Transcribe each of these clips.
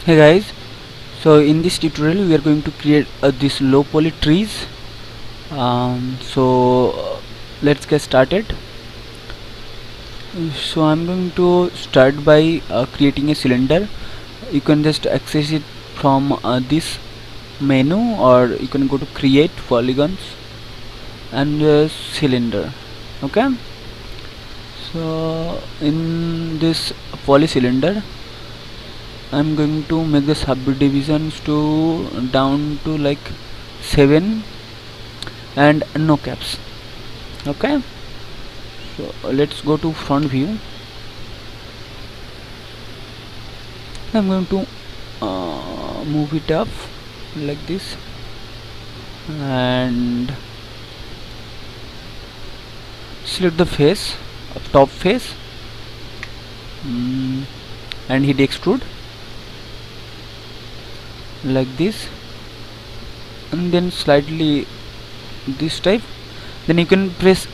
Hey guys, so in this tutorial we are going to create this low poly trees. Let's get started. So I'm going to start by creating a cylinder. You can just access it from this menu, or you can go to create polygons and cylinder. Okay, so in this poly cylinder I'm going to make the subdivisions to down to like 7 and no caps. Okay, so let's go to front view. I'm going to move it up like this and select the face, top face, and hit extrude like this, and then slightly this type. Then you can press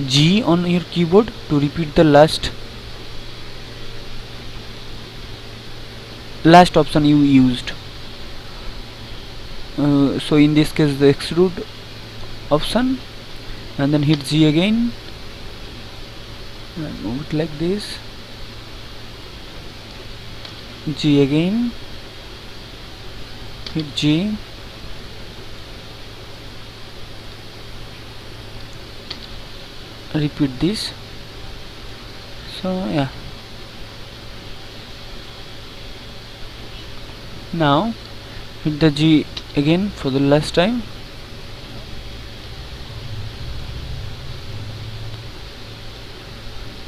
G on your keyboard to repeat the last option you used. So in this case the extrude option, and then hit G again and move it like this. G again, hit G, repeat this. So yeah, now hit the G again for the last time,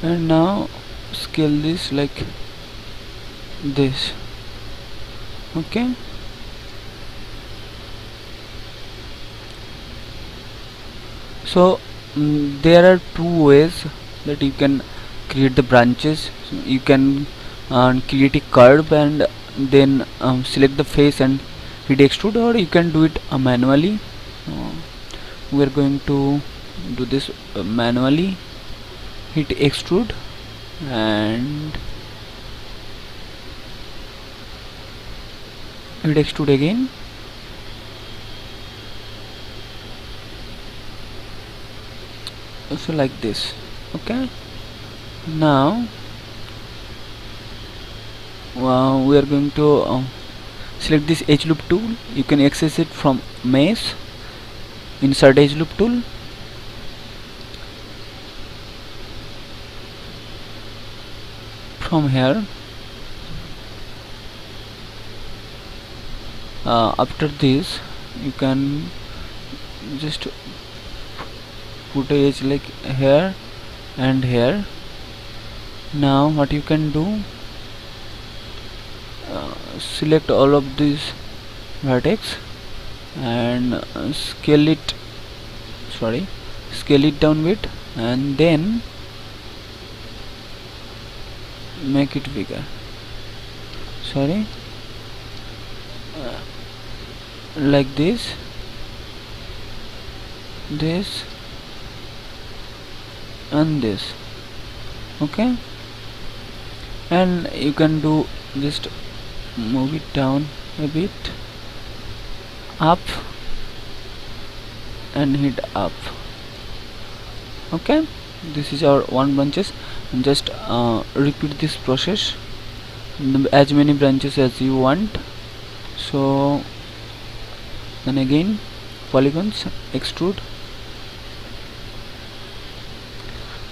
and now scale this like this. Okay, so there are two ways that you can create the branches. So you can create a curve and then select the face and hit extrude, or you can do it manually. We are going to do this manually. Hit extrude and hit extrude again. So like this. Okay, now we are going to select this edge loop tool. You can access it from mesh, insert edge loop tool, from here. After this you can just put a edge like here and here. Now what you can do, select all of these vertex and scale it down bit, and then make it bigger. Like this and this. Okay, and you can do just move it down a bit, up and hit up. Okay, this is our one branches, and just repeat this process as many branches as you want. So then again polygons, extrude,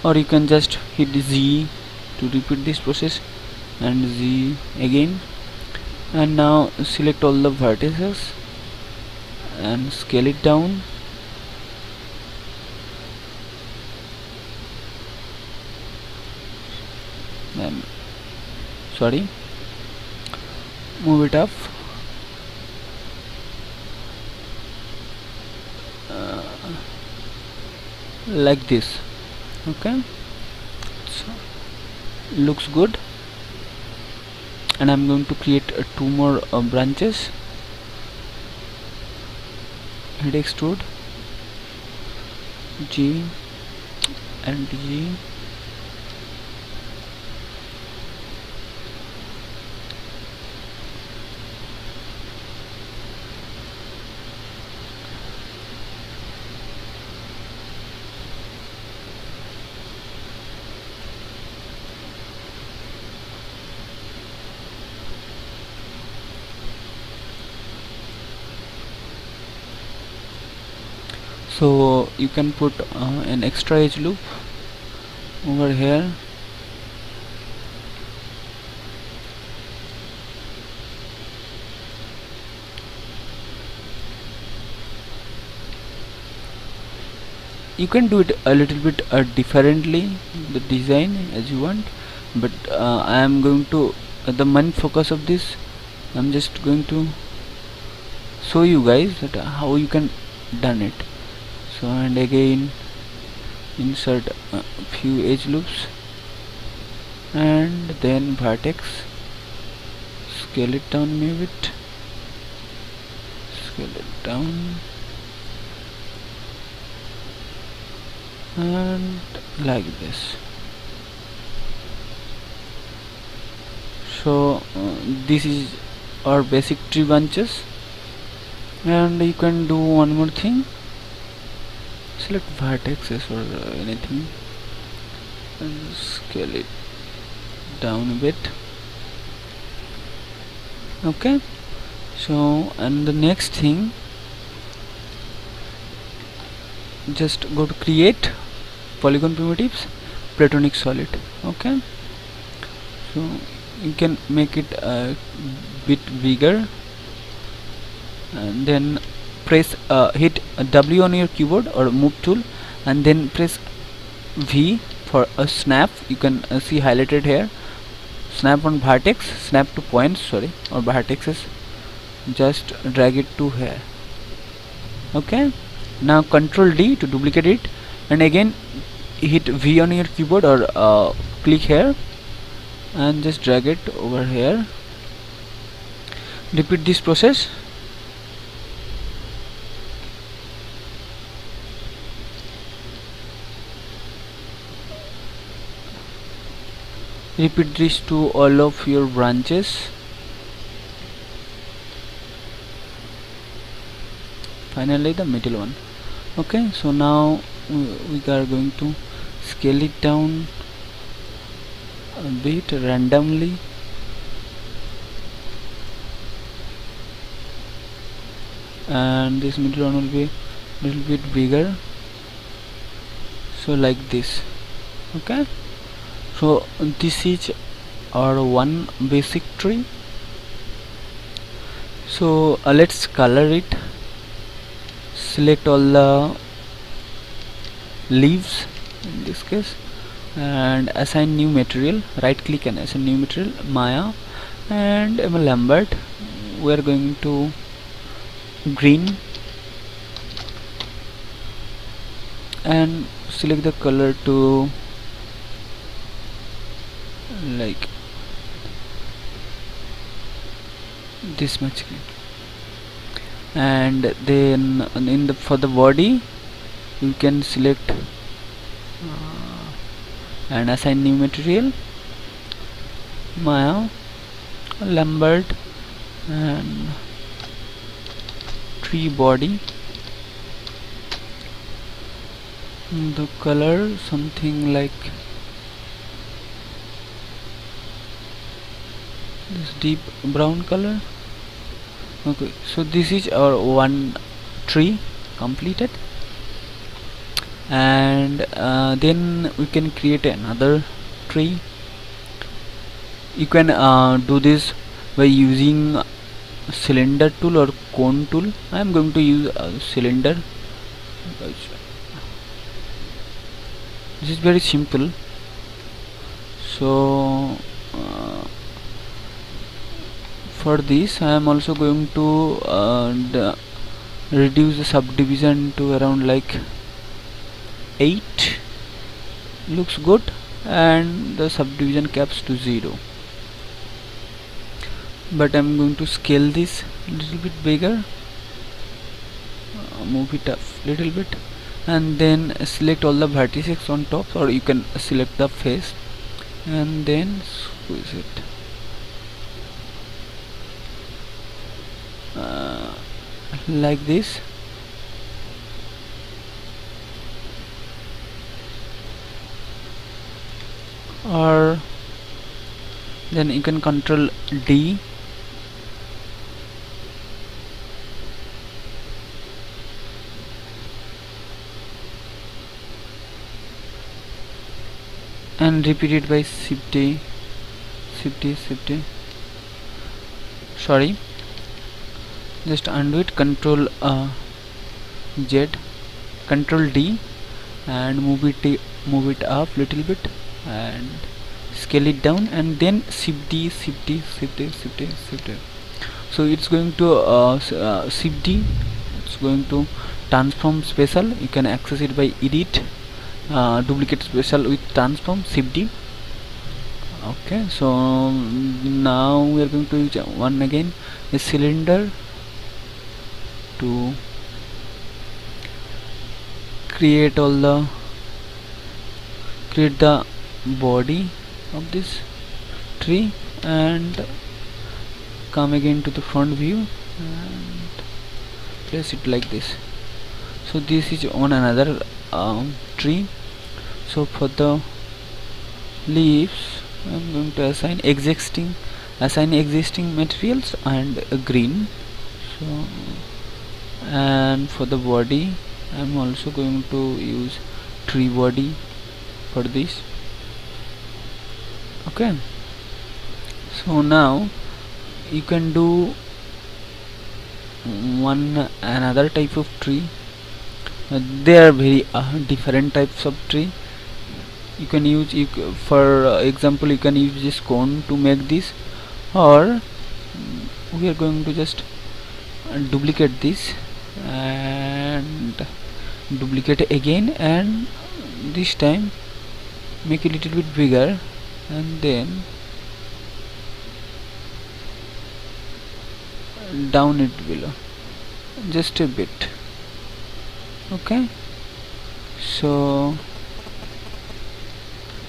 or you can just hit Z to repeat this process, and Z again, and now select all the vertices and scale it down. Move it up, like this. Okay, so looks good, and I'm going to create two more branches. Hit extrude, G and G, So you can put an extra edge loop over here. You can do it a little bit differently, the design as you want, but I am going to the main focus of this, I'm just going to show you guys that how you can done it. So, and again insert a few edge loops and then vertex, scale it down a bit, scale it down, and like this. So this is our basic tree branches, and you can do one more thing, select vertexes or anything and scale it down a bit. Okay, so and the next thing, just go to create polygon primitives, platonic solid. Okay, so you can make it a bit bigger and then press hit W on your keyboard or move tool and then press V for a snap. You can see highlighted here, snap on vertex, snap to points, sorry, or vertexes, just drag it to here. Okay, now Control D to duplicate it and again hit V on your keyboard or click here and just drag it over here. Repeat this process. Repeat this to all of your branches. Finally the middle one. Okay, so now we are going to scale it down a bit randomly, and this middle one will be a little bit bigger, so like this. Okay, so this is our one basic tree. So let's color it. Select all the leaves in this case and assign new material, right click and assign new material, Maya, and I'm a Lambert. We are going to green and select the color to like this much green, and then in the for the body you can select and assign new material, Maya, Lambert, and tree body. The color something like this deep brown color. Okay, so this is our one tree completed, and then we can create another tree. You can do this by using cylinder tool or cone tool. I am going to use a cylinder. This is very simple. So for this I am also going to reduce the subdivision to around like 8, looks good, and the subdivision caps to 0, but I'm going to scale this a little bit bigger, move it up a little bit, and then select all the vertices on top, or you can select the face and then squeeze it. Like this. Or then you can Control D and repeat it by shift D, shift D, shift D. Sorry, just undo it, control Z, control D, and move it up little bit and scale it down, and then shift D, shift D, shift D, shift D, shift D. So it's going to shift D, it's going to transform special. You can access it by edit, duplicate special with transform, shift D. Okay, so now we are going to use one again, a cylinder, to create the body of this tree, and come again to the front view and place it like this. So this is on another tree. So for the leaves, I'm going to assign existing materials and green. So, and for the body, I'm also going to use tree body for this. Okay, so now you can do another type of tree. There are very different types of tree. You can use, for example, you can use this cone to make this, or we are going to just duplicate this and duplicate again, and this time make it a little bit bigger, and then down it below just a bit. Okay, so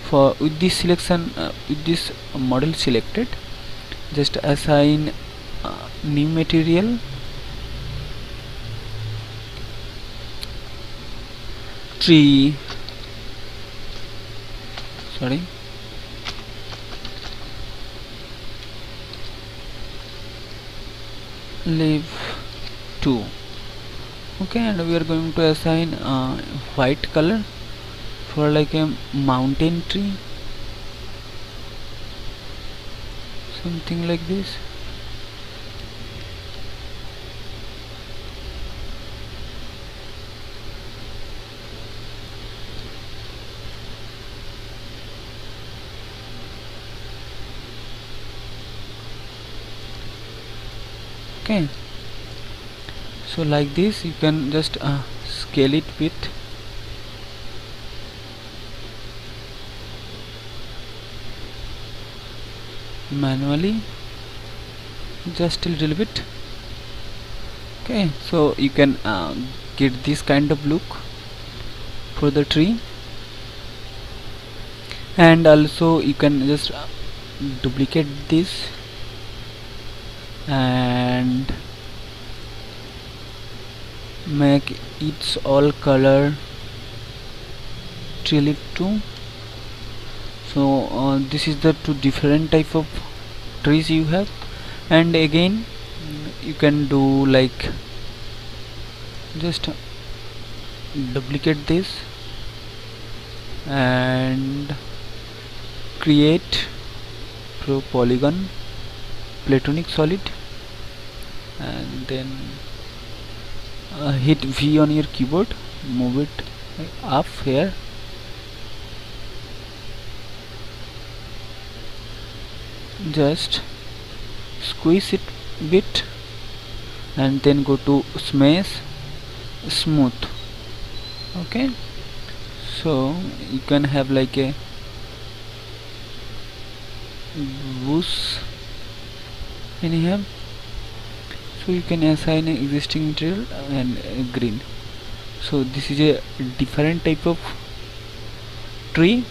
for with this selection, with this model selected, just assign new material, tree, sorry, leaf 2. Okay, and we are going to assign white color for like a mountain tree, something like this. Okay, so like this you can just scale it with manually, just a little bit. Okay, so you can get this kind of look for the tree, and also you can just duplicate this and make its all color tree leaf 2. So this is the two different type of trees you have, and again you can do like just duplicate this and create polygon platonic solid, and then hit V on your keyboard, move it up here, just squeeze it bit, and then go to smash smooth. Okay, so you can have like a bush in here. So you can assign an existing material and green. So this is a different type of tree.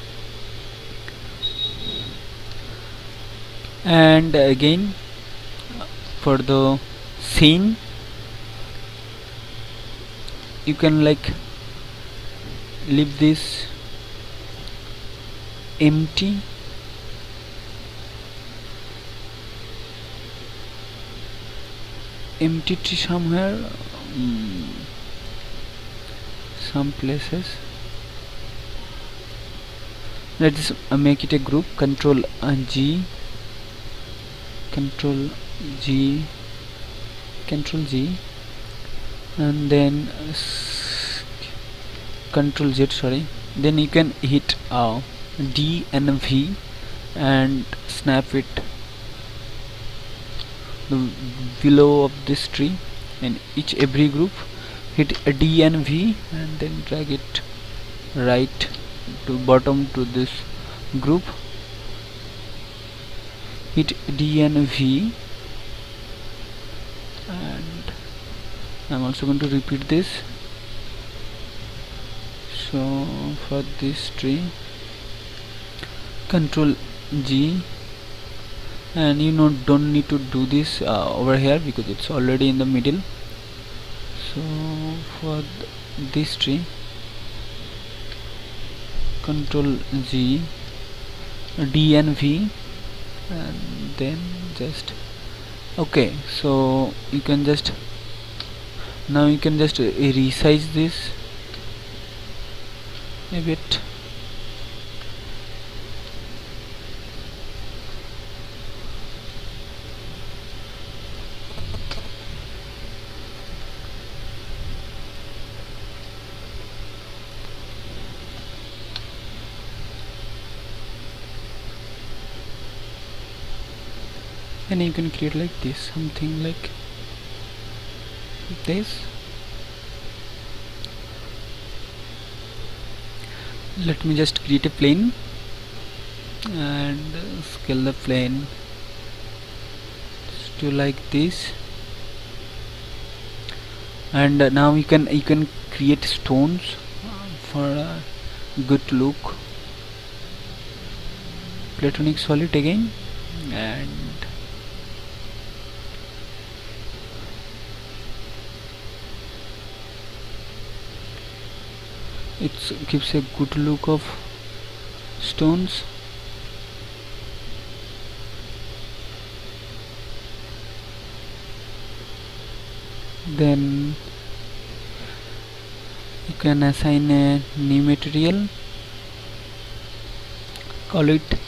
And again for the scene, you can like leave this empty, tree somewhere, some places. let's make it a group. G, control G, control G, and then control Z, sorry. Then you can hit D and V and snap it below of this tree, and every group hit D and V and then drag it right to bottom to this group, hit D and V, and I'm also going to repeat this. So for this tree, control G, and don't need to do this over here because it's already in the middle. So for this tree, control G, D and V, and then just okay. So you can just resize this a bit. And you can create like this, something like this. Let me just create a plane and scale the plane to like this. And now you can create stones for a good look. Platonic solid again, and it gives a good look of stones. Then you can assign a new material, call it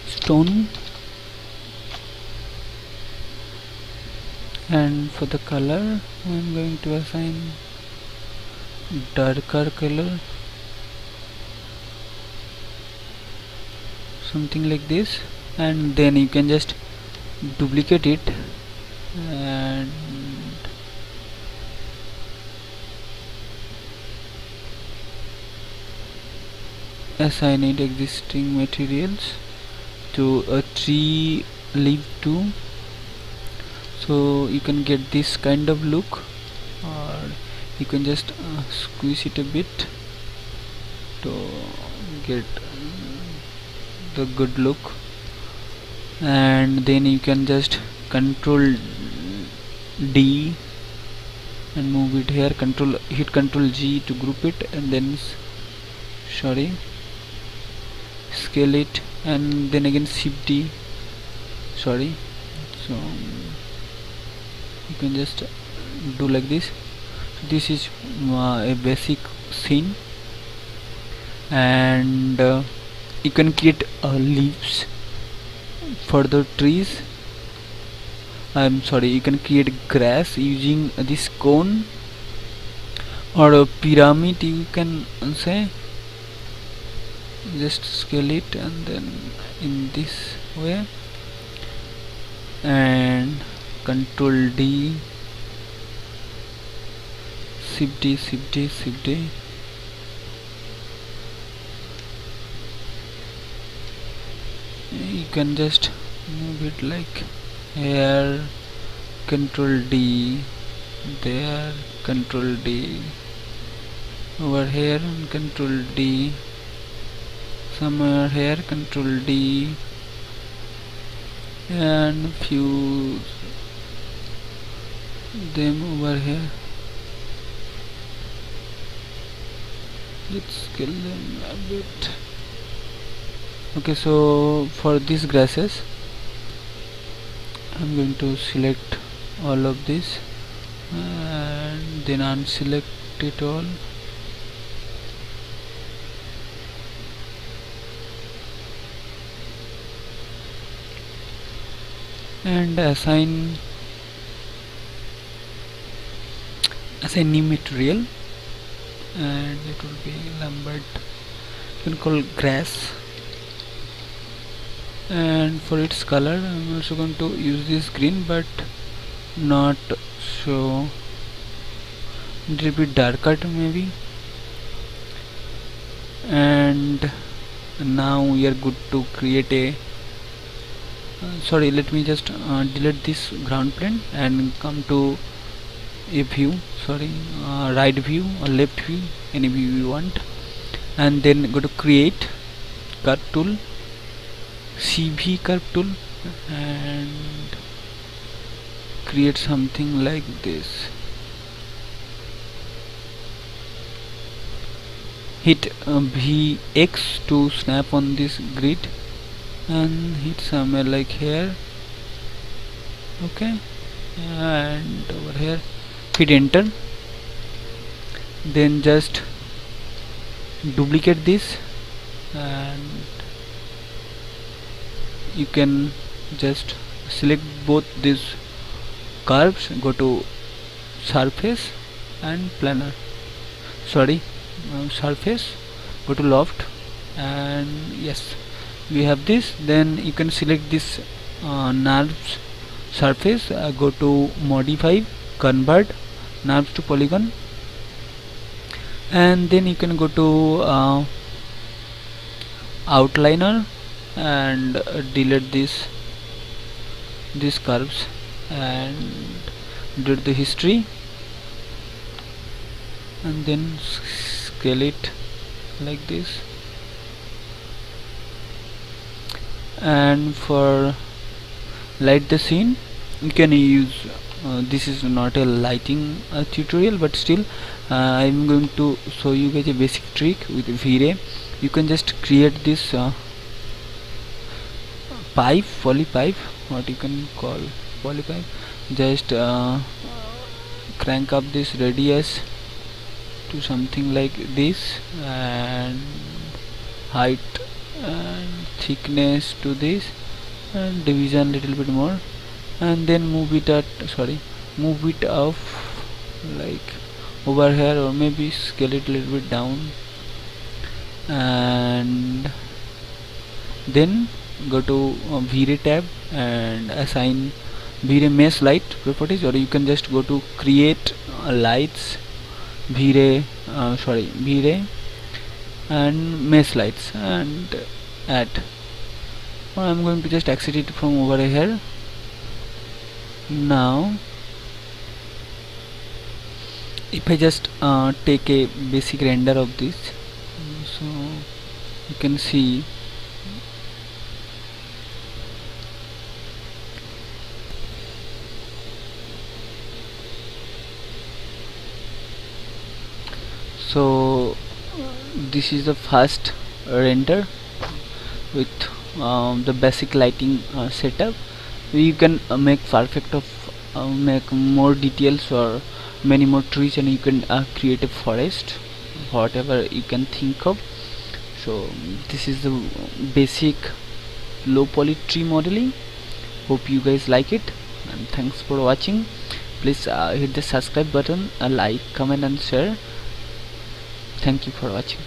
stone, and for the color I'm going to assign darker color, something like this. And then you can just duplicate it and assign it existing materials to a tree leaf too, so you can get this kind of look, or you can just squeeze it a bit to get the good look. And then you can just control D and move it here, hit control G to group it, and then scale it, and then again shift D, so you can just do like this. This is a basic scene, and you can create leaves for the trees. You can create grass using this cone or a pyramid, you can say. Just scale it and then in this way, and control D, shift D, shift D, shift D. You can just move it like here, control D, there, control D, over here, and control D, somewhere here, control D, and few them over here. Let's scale them a bit. Okay, so for these grasses I'm going to select all of this and then unselect it all. and assign new material, and it will be Lambert. You can call grass, and for its color I'm also going to use this green, but not so little bit darker maybe. And now we are good to create a sorry, let me just delete this ground plane and come to a view, sorry, right view or left view, any view you want, and then go to create curve tool, CV curve tool, and create something like this. Hit VX to snap on this grid and hit somewhere like here, okay, and over here hit enter. Then just duplicate this, and you can just select both these curves, go to surface and planar, sorry, surface, go to loft, and yes, we have this. Then you can select this nerves surface, go to modify, convert nerves to polygon, and then you can go to outliner and delete these curves and delete the history, and then scale it like this. And for light the scene, you can use this is not a lighting tutorial, but still I'm going to show you guys a basic trick with V-Ray. You can just create this pipe, poly pipe, what you can call poly pipe. Just crank up this radius to something like this, and height and thickness to this, and division little bit more, and then move it off like over here, or maybe scale it a little bit down, and then go to V-Ray tab and assign V-Ray mesh light properties, or you can just go to create lights, V-Ray and mesh lights, and add. I'm going to just exit it from over here. Now if I just take a basic render of this, so you can see so this is the first render with the basic lighting setup. You can make perfect of make more details or many more trees, and you can create a forest, whatever you can think of. So this is the basic low poly tree modeling. Hope you guys like it, and thanks for watching. Please hit the subscribe button, like, comment and share. Thank you for watching.